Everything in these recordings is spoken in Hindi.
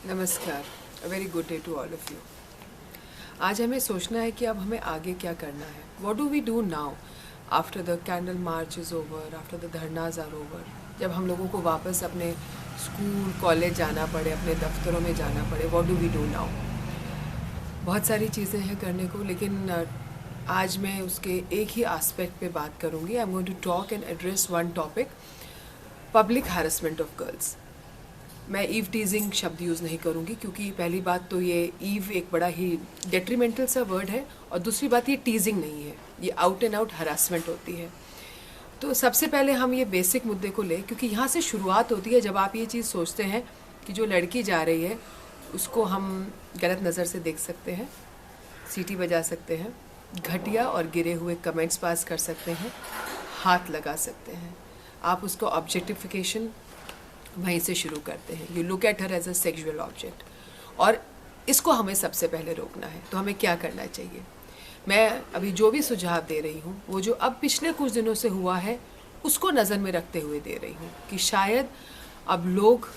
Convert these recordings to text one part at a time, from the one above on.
नमस्कार, a very good day to all of you. आज हमें सोचना है कि अब हमें आगे क्या करना है। What do we do now after the candle march is over, after the धरनाज आर ओवर। जब हम लोगों को वापस अपने स्कूल कॉलेज जाना पड़े, अपने दफ्तरों में जाना पड़े, what do we do now. बहुत सारी चीज़ें हैं करने को, लेकिन आज मैं उसके एक ही एस्पेक्ट पे बात करूँगी। I am going to talk and address one topic, public harassment of girls. मैं ईव टीजिंग शब्द यूज़ नहीं करूँगी, क्योंकि पहली बात तो ये ईव एक बड़ा ही डेट्रीमेंटल सा वर्ड है, और दूसरी बात ये टीजिंग नहीं है, ये आउट एंड आउट हरासमेंट होती है। तो सबसे पहले हम ये बेसिक मुद्दे को लें, क्योंकि यहाँ से शुरुआत होती है। जब आप ये चीज़ सोचते हैं कि जो लड़की जा रही है उसको हम गलत नज़र से देख सकते हैं, सीटी बजा सकते हैं, घटिया और गिरे हुए कमेंट्स पास कर सकते हैं, हाथ लगा सकते हैं, आप उसको ऑब्जेक्टिफिकेशन वहीं से शुरू करते हैं। You look at her as a sexual object, और इसको हमें सबसे पहले रोकना है। तो हमें क्या करना चाहिए? मैं अभी जो भी सुझाव दे रही हूँ वो जो अब पिछले कुछ दिनों से हुआ है उसको नज़र में रखते हुए दे रही हूँ कि शायद अब लोग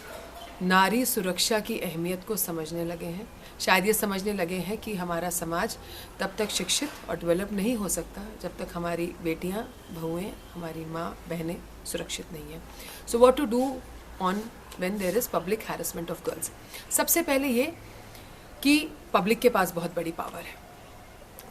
नारी सुरक्षा की अहमियत को समझने लगे हैं। शायद ये समझने लगे हैं कि हमारा समाज तब तक शिक्षित और डेवलप नहीं हो सकता जब तक हमारी बेटियाँ, बहुएँ, हमारी माँ, बहनें सुरक्षित नहीं हैं। So what to do on when there is public harassment of girls. सबसे पहले ये कि पब्लिक के पास बहुत बड़ी पावर है,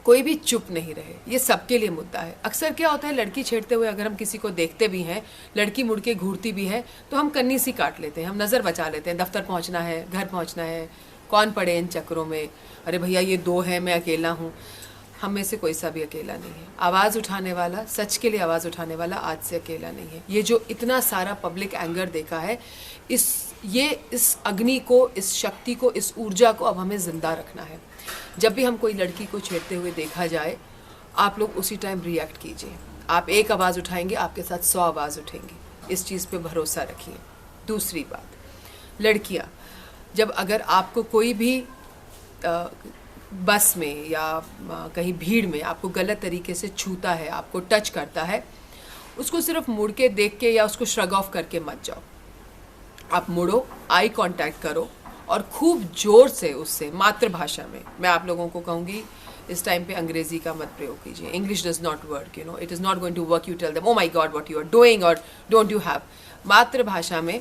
कोई भी चुप नहीं रहे, ये सबके लिए मुद्दा है। अक्सर क्या होता है, लड़की छेड़ते हुए अगर हम किसी को देखते भी हैं, लड़की मुड़ के घूरती भी है, तो हम कन्नी सी काट लेते हैं, हम नज़र बचा लेते हैं। दफ्तर पहुंचना है, घर पहुंचना है, कौन पड़े इन चक्रों में, अरे भैया ये दो है, मैं अकेला हूँ। हम में से कोई सा भी अकेला नहीं है। आवाज़ उठाने वाला, सच के लिए आवाज़ उठाने वाला आज से अकेला नहीं है। ये जो इतना सारा पब्लिक एंगर देखा है, इस अग्नि को, इस शक्ति को, इस ऊर्जा को अब हमें ज़िंदा रखना है। जब भी हम कोई लड़की को छेड़ते हुए देखा जाए, आप लोग उसी टाइम रिएक्ट कीजिए। आप एक आवाज़ उठाएंगे, आपके साथ 100 आवाज़ उठेंगी। इस चीज़ पे भरोसा रखिए। दूसरी बात, लड़कियाँ, जब अगर आपको कोई भी बस में या कहीं भीड़ में आपको गलत तरीके से छूता है, आपको टच करता है, उसको सिर्फ मुड़ के देख के या उसको श्रग ऑफ करके मत जाओ। आप मुड़ो, आई कांटेक्ट करो, और खूब जोर से उससे मातृभाषा में, मैं आप लोगों को कहूँगी इस टाइम पे अंग्रेजी का मत प्रयोग कीजिए। English does not work, you know, it is not going to work. You tell them, oh my god what you are doing, और डोंट यू हैव। मातृभाषा में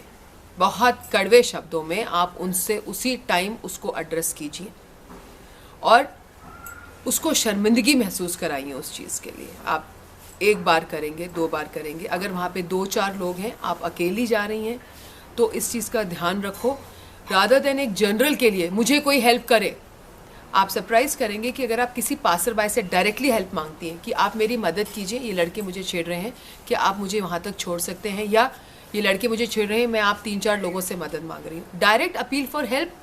बहुत कड़वे शब्दों में आप उनसे उसी टाइम उसको एड्रेस कीजिए, और उसको शर्मिंदगी महसूस कराइए उस चीज़ के लिए। आप एक बार करेंगे, 2 बार करेंगे, अगर वहाँ पे 2-4 लोग हैं, आप अकेली जा रही हैं, तो इस चीज़ का ध्यान रखो। रादर देन एक जनरल के लिए मुझे कोई हेल्प करे, आप सरप्राइज़ करेंगे कि अगर आप किसी पासर बाय से डायरेक्टली हेल्प मांगती हैं कि आप मेरी मदद कीजिए, ये लड़के मुझे छेड़ रहे हैं, कि आप मुझे वहाँ तक छोड़ सकते हैं, या ये लड़के मुझे छेड़ रहे हैं, मैं आप 3-4 लोगों से मदद मांग रही हूँ। डायरेक्ट अपील फॉर हेल्प,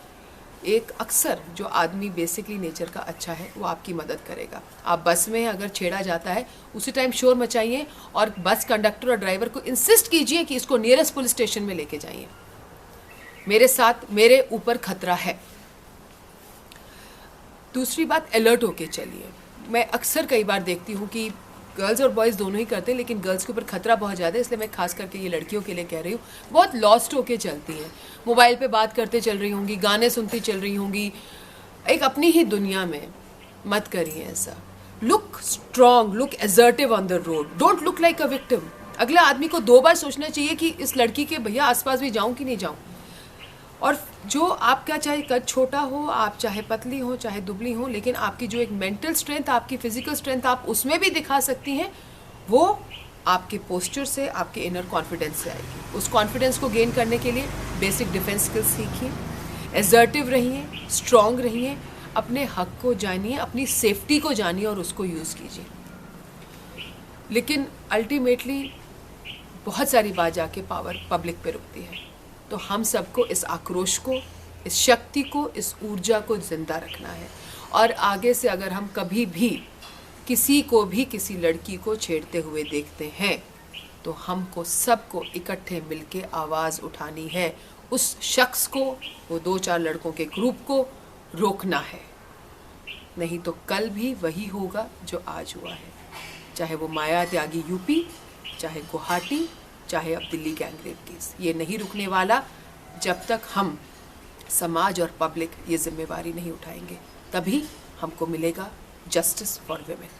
एक अक्सर जो आदमी बेसिकली नेचर का अच्छा है वो आपकी मदद करेगा। आप बस में अगर छेड़ा जाता है, उसी टाइम शोर मचाइए, और बस कंडक्टर और ड्राइवर को इंसिस्ट कीजिए कि इसको नियरेस्ट पुलिस स्टेशन में लेके जाइए, मेरे साथ, मेरे ऊपर खतरा है। दूसरी बात, अलर्ट होके चलिए। मैं अक्सर कई बार देखती हूँ कि गर्ल्स और बॉयज़ दोनों ही करते हैं, लेकिन गर्ल्स के ऊपर खतरा बहुत ज़्यादा है, इसलिए मैं खास करके ये लड़कियों के लिए कह रही हूँ। बहुत लॉस्ट होके चलती हैं, मोबाइल पे बात करते चल रही होंगी, गाने सुनती चल रही होंगी, एक अपनी ही दुनिया में। मत करिए ऐसा। Look strong, look assertive on the road, don't look like a victim. अगला आदमी को 2 बार सोचना चाहिए कि इस लड़की के भैया आसपास भी जाऊँ कि नहीं जाऊँ। और जो आपका, चाहे कद छोटा हो, आप चाहे पतली हो, चाहे दुबली हो, लेकिन आपकी जो एक मेंटल स्ट्रेंथ, आपकी फिजिकल स्ट्रेंथ आप उसमें भी दिखा सकती हैं, वो आपके पोस्चर से, आपके इनर कॉन्फिडेंस से आएगी। उस कॉन्फिडेंस को गेन करने के लिए बेसिक डिफेंस स्किल्स सीखिए, एजर्टिव रहिए, स्ट्रॉन्ग रहिए, अपने हक को जानिए, अपनी सेफ्टी को जानिए और उसको यूज़ कीजिए। लेकिन अल्टीमेटली बहुत सारी बात जाके पावर पब्लिक पे रुकती है। तो हम सबको इस आक्रोश को, इस शक्ति को, इस ऊर्जा को जिंदा रखना है। और आगे से अगर हम कभी भी किसी को भी, किसी लड़की को छेड़ते हुए देखते हैं, तो हमको सबको इकट्ठे मिलके आवाज़ उठानी है। उस शख्स को, वो 2-4 लड़कों के ग्रुप को रोकना है। नहीं तो कल भी वही होगा जो आज हुआ है, चाहे वो माया त्यागी यूपी, चाहे गुवाहाटी, चाहे अब दिल्ली गैंगरेप केस। ये नहीं रुकने वाला जब तक हम समाज और पब्लिक ये जिम्मेवारी नहीं उठाएंगे, तभी हमको मिलेगा जस्टिस फॉर विमेन।